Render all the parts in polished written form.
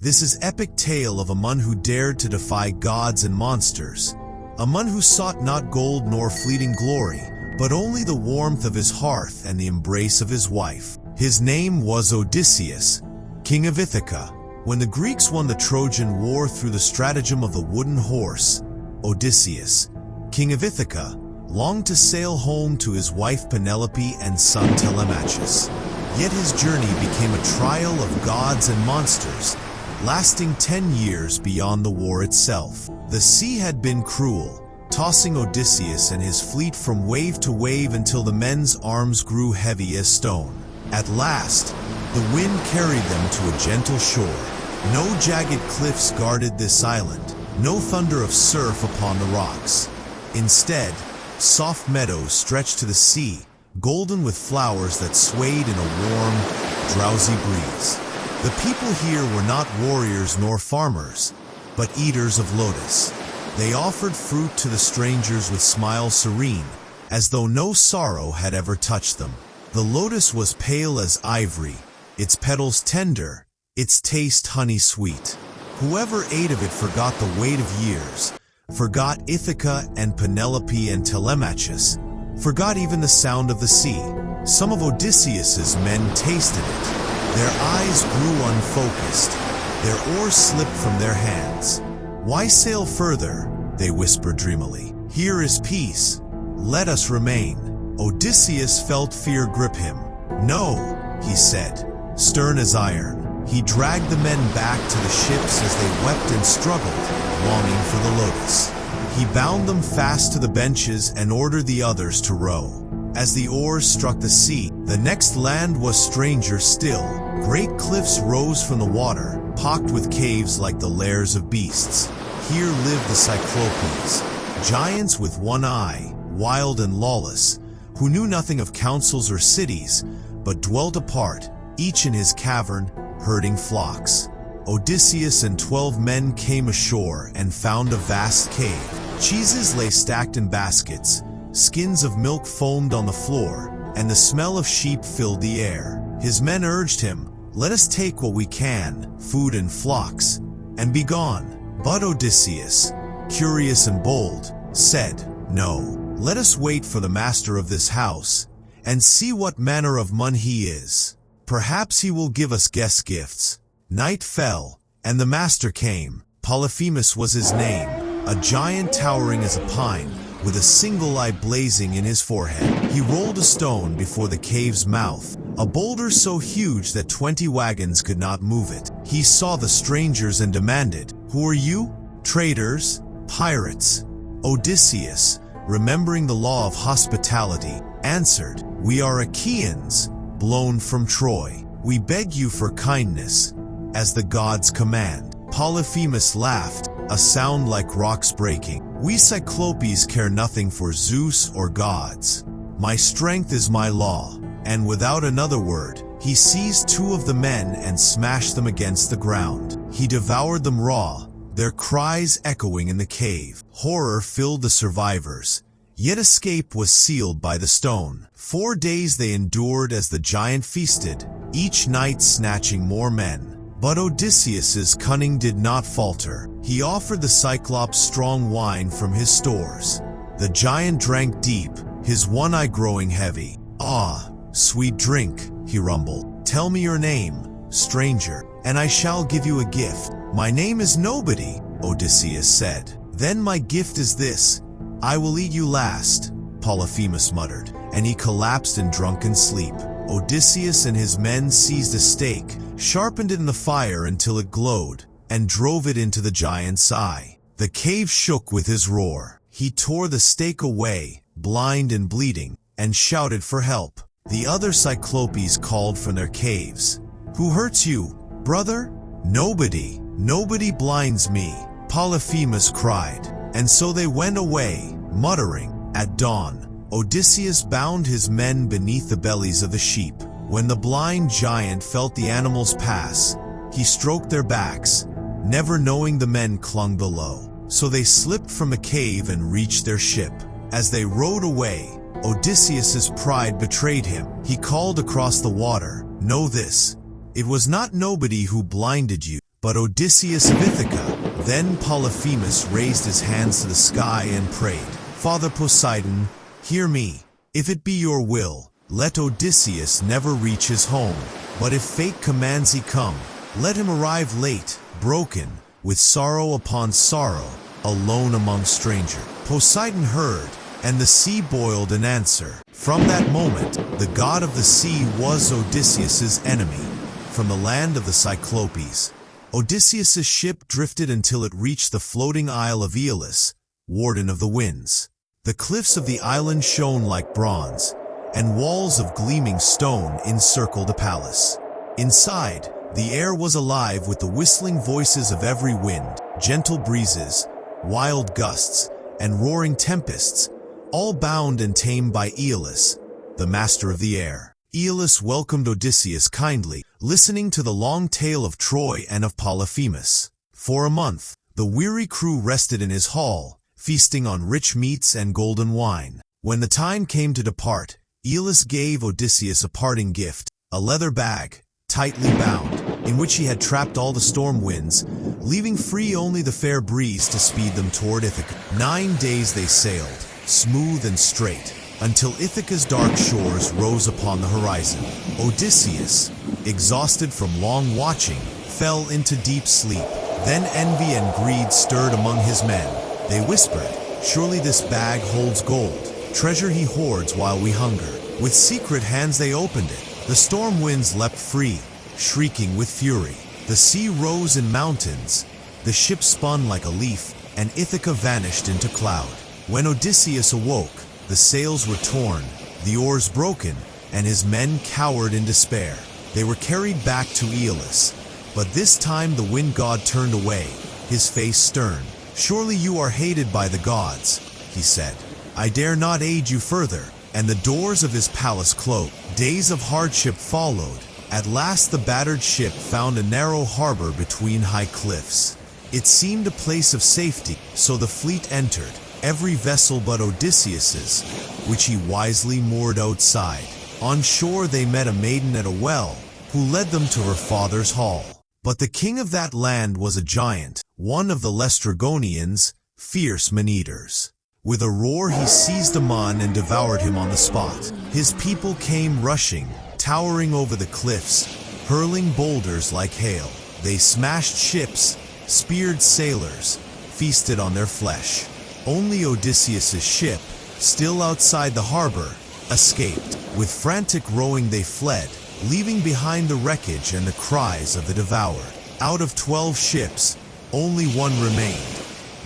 This is epic tale of a man who dared to defy gods and monsters. A man who sought not gold nor fleeting glory, but only the warmth of his hearth and the embrace of his wife. His name was Odysseus, king of Ithaca. When the Greeks won the Trojan War through the stratagem of the wooden horse, Odysseus, king of Ithaca, longed to sail home to his wife Penelope and son Telemachus. Yet his journey became a trial of gods and monsters, lasting 10 years beyond the war itself. The sea had been cruel, tossing Odysseus and his fleet from wave to wave until the men's arms grew heavy as stone. At last, the wind carried them to a gentle shore. No jagged cliffs guarded this island, no thunder of surf upon the rocks. Instead, soft meadows stretched to the sea, golden with flowers that swayed in a warm, drowsy breeze. The people here were not warriors nor farmers, but eaters of lotus. They offered fruit to the strangers with smiles serene, as though no sorrow had ever touched them. The lotus was pale as ivory, its petals tender, its taste honey-sweet. Whoever ate of it forgot the weight of years, forgot Ithaca and Penelope and Telemachus, forgot even the sound of the sea. Some of Odysseus's men tasted it. Their eyes grew unfocused. Their oars slipped from their hands. "Why sail further?" they whispered dreamily. "Here is peace. Let us remain." Odysseus felt fear grip him. "No," he said, stern as iron. He dragged the men back to the ships as they wept and struggled, longing for the lotus. He bound them fast to the benches and ordered the others to row. As the oars struck the sea, the next land was stranger still. Great cliffs rose from the water, pocked with caves like the lairs of beasts. Here lived the Cyclopes, giants with one eye, wild and lawless, who knew nothing of councils or cities, but dwelt apart, each in his cavern, herding flocks. Odysseus and 12 men came ashore and found a vast cave. Cheeses lay stacked in baskets, skins of milk foamed on the floor, and the smell of sheep filled the air. His men urged him, "Let us take what we can, food and flocks, and be gone." But Odysseus, curious and bold, said, "No, let us wait for the master of this house, and see what manner of man he is. Perhaps he will give us guest gifts." Night fell, and the master came. Polyphemus was his name, a giant towering as a pine, with a single eye blazing in his forehead. He rolled a stone before the cave's mouth, a boulder so huge that 20 wagons could not move it. He saw the strangers and demanded, "Who are you?" "Traders, pirates." Odysseus, remembering the law of hospitality, answered, "We are Achaeans, blown from Troy. We beg you for kindness, as the gods command." Polyphemus laughed, a sound like rocks breaking. "We Cyclopes care nothing for Zeus or gods. My strength is my law." And without another word, he seized 2 of the men and smashed them against the ground. He devoured them raw, their cries echoing in the cave. Horror filled the survivors, yet escape was sealed by the stone. 4 days they endured as the giant feasted, each night snatching more men. But Odysseus's cunning did not falter. He offered the Cyclops strong wine from his stores. The giant drank deep, his one eye growing heavy. "Ah, sweet drink," he rumbled. "Tell me your name, stranger, and I shall give you a gift." "My name is Nobody," Odysseus said. "Then my gift is this: I will eat you last," Polyphemus muttered, and he collapsed in drunken sleep. Odysseus and his men seized a stake, sharpened it in the fire until it glowed, and drove it into the giant's eye. The cave shook with his roar. He tore the stake away, blind and bleeding, and shouted for help. The other Cyclopes called from their caves. "Who hurts you, brother?" "Nobody. Nobody blinds me," Polyphemus cried. And so they went away, muttering. At dawn, Odysseus bound his men beneath the bellies of the sheep. When the blind giant felt the animals pass, he stroked their backs, never knowing the men clung below. So they slipped from the cave and reached their ship. As they rowed away, Odysseus's pride betrayed him. He called across the water, "Know this, it was not Nobody who blinded you, but Odysseus of Ithaca. Then Polyphemus raised his hands to the sky and prayed, "Father Poseidon, hear me. If it be your will, let Odysseus never reach his home. But if fate commands he come, let him arrive late, broken, with sorrow upon sorrow, alone among strangers." Poseidon heard, and the sea boiled in answer. From that moment, the god of the sea was Odysseus's enemy. From the land of the Cyclopes, Odysseus's ship drifted until it reached the floating isle of Aeolus, warden of the winds. The cliffs of the island shone like bronze, and walls of gleaming stone encircled the palace. Inside, the air was alive with the whistling voices of every wind, gentle breezes, wild gusts, and roaring tempests, all bound and tamed by Aeolus, the master of the air. Aeolus welcomed Odysseus kindly, listening to the long tale of Troy and of Polyphemus. For a month, the weary crew rested in his hall, feasting on rich meats and golden wine. When the time came to depart, Aeolus gave Odysseus a parting gift, a leather bag, tightly bound, in which he had trapped all the storm winds, leaving free only the fair breeze to speed them toward Ithaca. 9 days they sailed, smooth and straight, until Ithaca's dark shores rose upon the horizon. Odysseus, exhausted from long watching, fell into deep sleep. Then envy and greed stirred among his men. They whispered, "Surely this bag holds gold, treasure he hoards while we hunger." With secret hands they opened it. The storm winds leapt free, shrieking with fury. The sea rose in mountains, the ship spun like a leaf, and Ithaca vanished into cloud. When Odysseus awoke, the sails were torn, the oars broken, and his men cowered in despair. They were carried back to Aeolus, but this time the wind god turned away, his face stern. "Surely you are hated by the gods," he said. "I dare not aid you further." And the doors of his palace closed. Days of hardship followed. At last the battered ship found a narrow harbor between high cliffs. It seemed a place of safety, so the fleet entered, every vessel but Odysseus's, which he wisely moored outside. On shore they met a maiden at a well, who led them to her father's hall. But the king of that land was a giant, one of the Laestrygonians, fierce man-eaters. With a roar he seized a man and devoured him on the spot. His people came rushing, towering over the cliffs, hurling boulders like hail. They smashed ships, speared sailors, feasted on their flesh. Only Odysseus's ship, still outside the harbor, escaped. With frantic rowing they fled, leaving behind the wreckage and the cries of the devoured. Out of 12 ships, only one remained.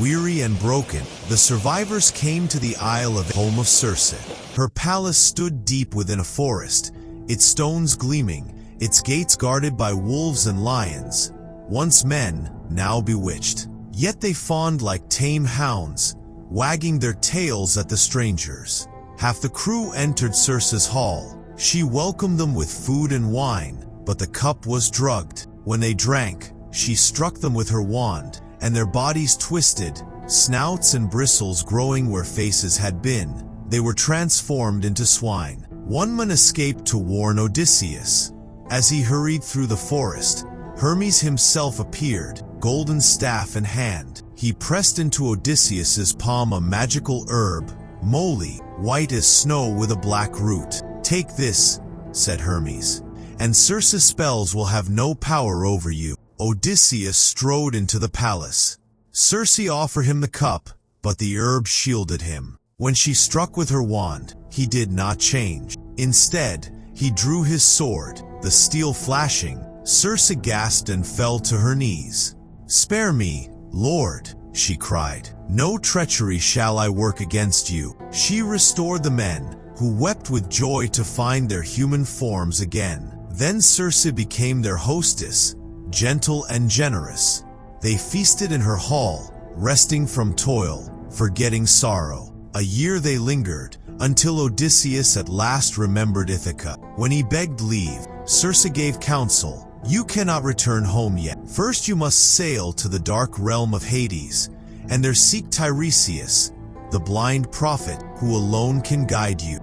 Weary and broken, the survivors came to the isle of home of Circe. Her palace stood deep within a forest, its stones gleaming, its gates guarded by wolves and lions. Once men, now bewitched. Yet they fawned like tame hounds, wagging their tails at the strangers. Half the crew entered Circe's hall. She welcomed them with food and wine, but the cup was drugged. When they drank, she struck them with her wand, and their bodies twisted, snouts and bristles growing where faces had been. They were transformed into swine. One man escaped to warn Odysseus. As he hurried through the forest, Hermes himself appeared, golden staff in hand. He pressed into Odysseus's palm a magical herb, moly, white as snow with a black root. "Take this," said Hermes, "and Circe's spells will have no power over you." Odysseus strode into the palace. Circe offered him the cup, but the herb shielded him. When she struck with her wand, he did not change. Instead, he drew his sword, the steel flashing. Circe gasped and fell to her knees. "Spare me, Lord," she cried. "No treachery shall I work against you." She restored the men, who wept with joy to find their human forms again. Then Circe became their hostess, gentle and generous. They feasted in her hall, resting from toil, forgetting sorrow. A year they lingered, until Odysseus at last remembered Ithaca. When he begged leave, Circe gave counsel. "You cannot return home yet. First you must sail to the dark realm of Hades, and there seek Tiresias, the blind prophet, who alone can guide you."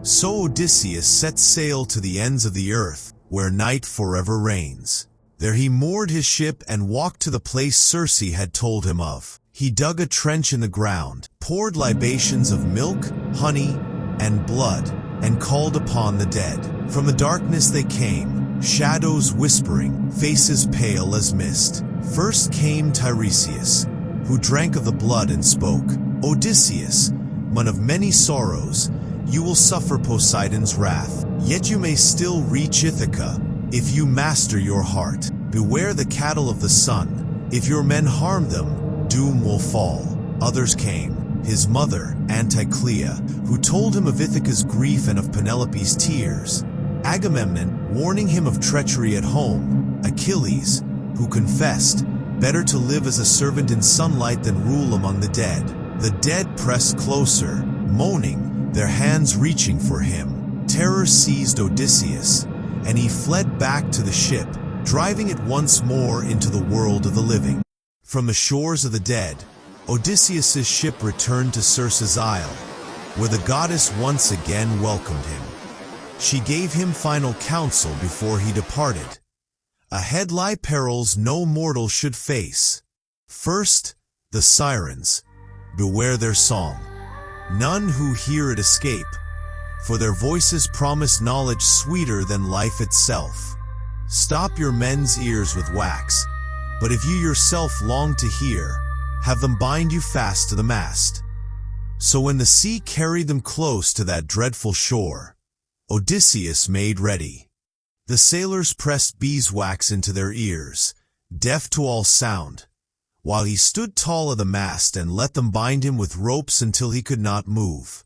So Odysseus set sail to the ends of the earth, where night forever reigns. There he moored his ship and walked to the place Circe had told him of. He dug a trench in the ground, poured libations of milk, honey, and blood, and called upon the dead. From the darkness they came, shadows whispering, faces pale as mist. First came Tiresias, who drank of the blood and spoke, "Odysseus, man of many sorrows, you will suffer Poseidon's wrath. Yet you may still reach Ithaca, if you master your heart. Beware the cattle of the sun. If your men harm them, doom will fall." Others came, his mother, Anticlea, who told him of Ithaca's grief and of Penelope's tears. Agamemnon, warning him of treachery at home. Achilles, who confessed, "Better to live as a servant in sunlight than rule among the dead." The dead pressed closer, moaning, their hands reaching for him. Terror seized Odysseus, and he fled back to the ship, driving it once more into the world of the living. From the shores of the dead, Odysseus' ship returned to Circe's isle, where the goddess once again welcomed him. She gave him final counsel before he departed. Ahead lie perils no mortal should face. First, the sirens. Beware their song. None who hear it escape, for their voices promise knowledge sweeter than life itself. Stop your men's ears with wax, but if you yourself long to hear, have them bind you fast to the mast. So when the sea carried them close to that dreadful shore, Odysseus made ready. The sailors pressed beeswax into their ears, deaf to all sound, while he stood tall at the mast and let them bind him with ropes until he could not move.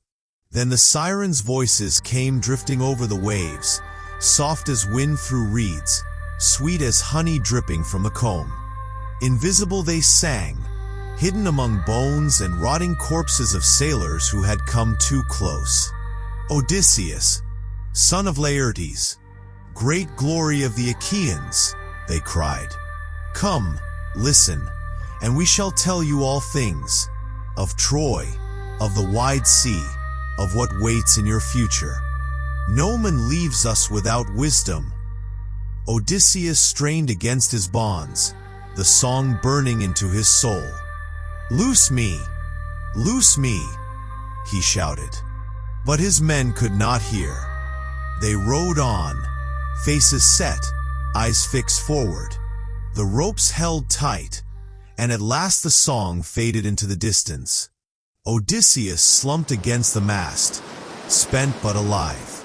Then the sirens' voices came drifting over the waves, soft as wind through reeds, sweet as honey dripping from the comb. Invisible they sang, hidden among bones and rotting corpses of sailors who had come too close. "Odysseus, son of Laertes, great glory of the Achaeans," they cried. "Come, listen, and we shall tell you all things, of Troy, of the wide sea, of what waits in your future. No man leaves us without wisdom." Odysseus strained against his bonds, the song burning into his soul. Loose me, he shouted. But his men could not hear. They rowed on, faces set, eyes fixed forward. The ropes held tight, and at last the song faded into the distance. Odysseus slumped against the mast, spent but alive.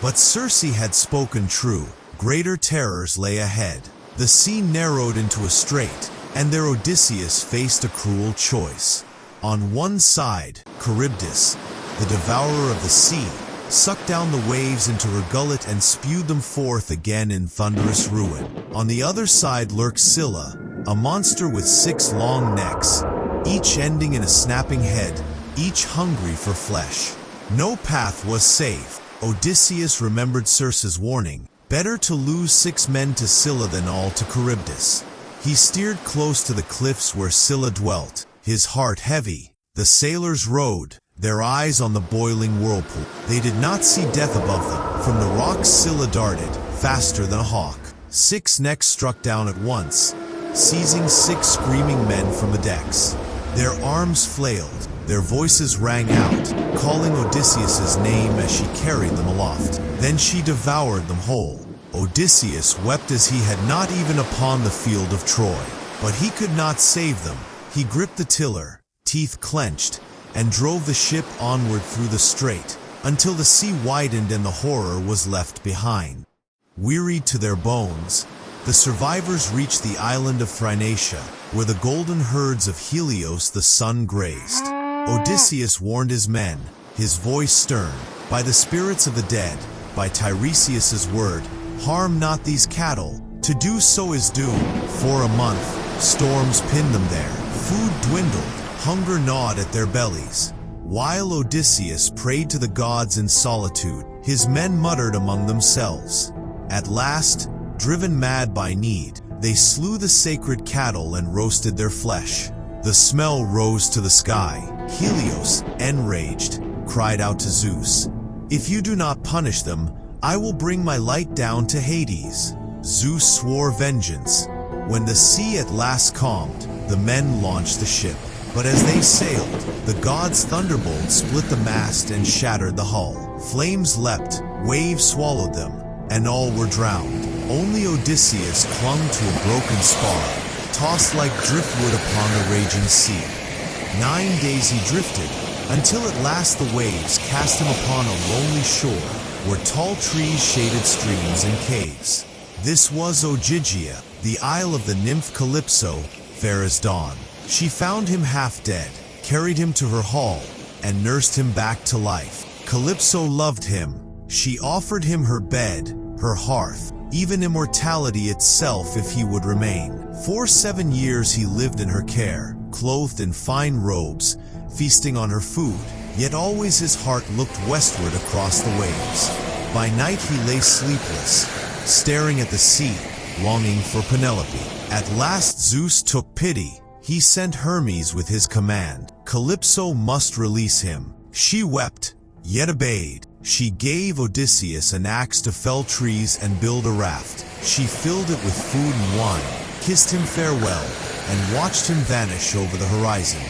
But Circe had spoken true. Greater terrors lay ahead. The sea narrowed into a strait, and there Odysseus faced a cruel choice. On one side, Charybdis, the devourer of the sea, sucked down the waves into her gullet and spewed them forth again in thunderous ruin. On the other side lurked Scylla, a monster with 6 long necks, each ending in a snapping head, each hungry for flesh. No path was safe. Odysseus remembered Circe's warning. Better to lose 6 men to Scylla than all to Charybdis. He steered close to the cliffs where Scylla dwelt, his heart heavy. The sailors rowed, their eyes on the boiling whirlpool. They did not see death above them. From the rocks Scylla darted, faster than a hawk. 6 necks struck down at once, seizing 6 screaming men from the decks. Their arms flailed, their voices rang out, calling Odysseus's name as she carried them aloft. Then she devoured them whole. Odysseus wept as he had not even upon the field of Troy. But he could not save them. He gripped the tiller, teeth clenched, and drove the ship onward through the strait, until the sea widened and the horror was left behind. Wearied to their bones, the survivors reached the island of Thrinacia, where the golden herds of Helios the sun grazed. Odysseus warned his men, his voice stern, by the spirits of the dead, by Tiresias' word, harm not these cattle, to do so is doom. For a month, storms pinned them there, food dwindled, hunger gnawed at their bellies. While Odysseus prayed to the gods in solitude, his men muttered among themselves. At last, driven mad by need, they slew the sacred cattle and roasted their flesh. The smell rose to the sky. Helios, enraged, cried out to Zeus, "If you do not punish them, I will bring my light down to Hades." Zeus swore vengeance. When the sea at last calmed, the men launched the ship. But as they sailed, the god's thunderbolt split the mast and shattered the hull. Flames leapt, waves swallowed them, and all were drowned. Only Odysseus clung to a broken spar, tossed like driftwood upon the raging sea. 9 days he drifted, until at last the waves cast him upon a lonely shore, where tall trees shaded streams and caves. This was Ogygia, the isle of the nymph Calypso, fair as dawn. She found him half dead, carried him to her hall, and nursed him back to life. Calypso loved him. She offered him her bed, her hearth, even immortality itself if he would remain. For 7 years he lived in her care, clothed in fine robes, feasting on her food, yet always his heart looked westward across the waves. By night he lay sleepless, staring at the sea, longing for Penelope. At last Zeus took pity. He sent Hermes with his command. Calypso must release him. She wept, yet obeyed. She gave Odysseus an axe to fell trees and build a raft. She filled it with food and wine, kissed him farewell, and watched him vanish over the horizon.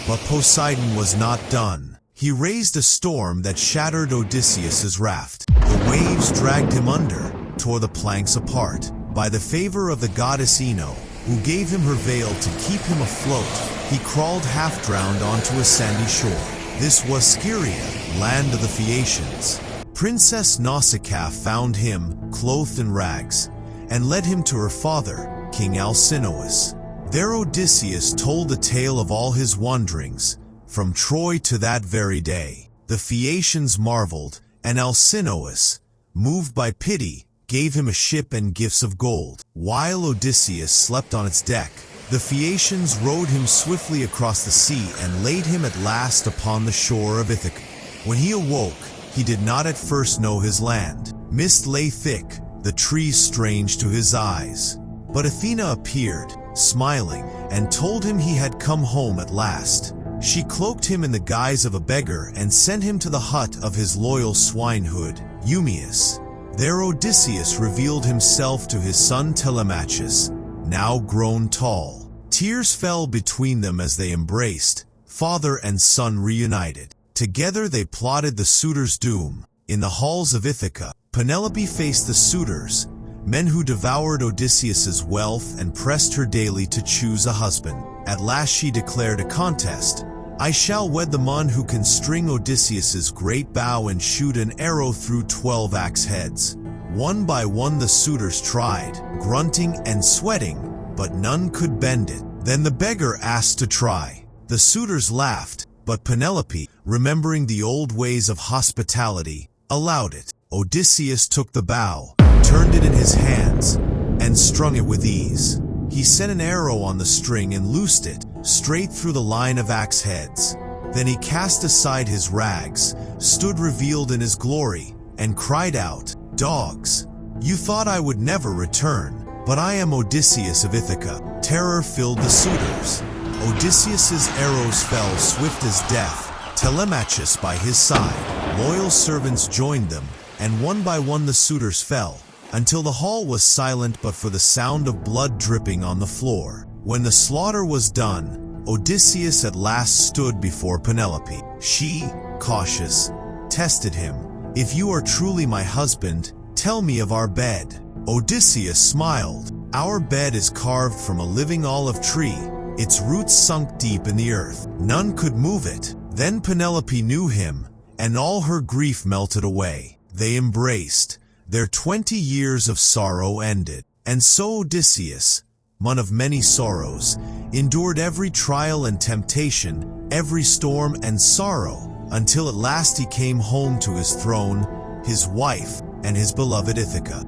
But Poseidon was not done. He raised a storm that shattered Odysseus's raft. The waves dragged him under, tore the planks apart. By the favor of the goddess Ino, who gave him her veil to keep him afloat, he crawled half-drowned onto a sandy shore. This was Scheria, land of the Phaeacians. Princess Nausicaa found him, clothed in rags, and led him to her father, King Alcinous. There Odysseus told the tale of all his wanderings, from Troy to that very day. The Phaeacians marveled, and Alcinous, moved by pity, gave him a ship and gifts of gold. While Odysseus slept on its deck, the Phaeacians rowed him swiftly across the sea and laid him at last upon the shore of Ithaca. When he awoke, he did not at first know his land. Mist lay thick, the trees strange to his eyes. But Athena appeared, smiling, and told him he had come home at last. She cloaked him in the guise of a beggar and sent him to the hut of his loyal swineherd, Eumaeus. There Odysseus revealed himself to his son Telemachus, now grown tall. Tears fell between them as they embraced, father and son reunited. Together they plotted the suitors' doom. In the halls of Ithaca, Penelope faced the suitors, men who devoured Odysseus's wealth and pressed her daily to choose a husband. At last she declared a contest. I shall wed the man who can string Odysseus's great bow and shoot an arrow through 12 axe heads. One by one the suitors tried, grunting and sweating, but none could bend it. Then the beggar asked to try. The suitors laughed, but Penelope, remembering the old ways of hospitality, allowed it. Odysseus took the bow, turned it in his hands, and strung it with ease. He set an arrow on the string and loosed it, straight through the line of axe heads. Then he cast aside his rags, stood revealed in his glory, and cried out, Dogs! You thought I would never return, but I am Odysseus of Ithaca. Terror filled the suitors. Odysseus's arrows fell swift as death, Telemachus by his side. Loyal servants joined them, and one by one the suitors fell, until the hall was silent but for the sound of blood dripping on the floor. When the slaughter was done, Odysseus at last stood before Penelope. She, cautious, tested him. If you are truly my husband, tell me of our bed. Odysseus smiled. Our bed is carved from a living olive tree, its roots sunk deep in the earth. None could move it. Then Penelope knew him, and all her grief melted away. They embraced. Their 20 years of sorrow ended. And so Odysseus, man of many sorrows, endured every trial and temptation, every storm and sorrow, until at last he came home to his throne, his wife, and his beloved Ithaca.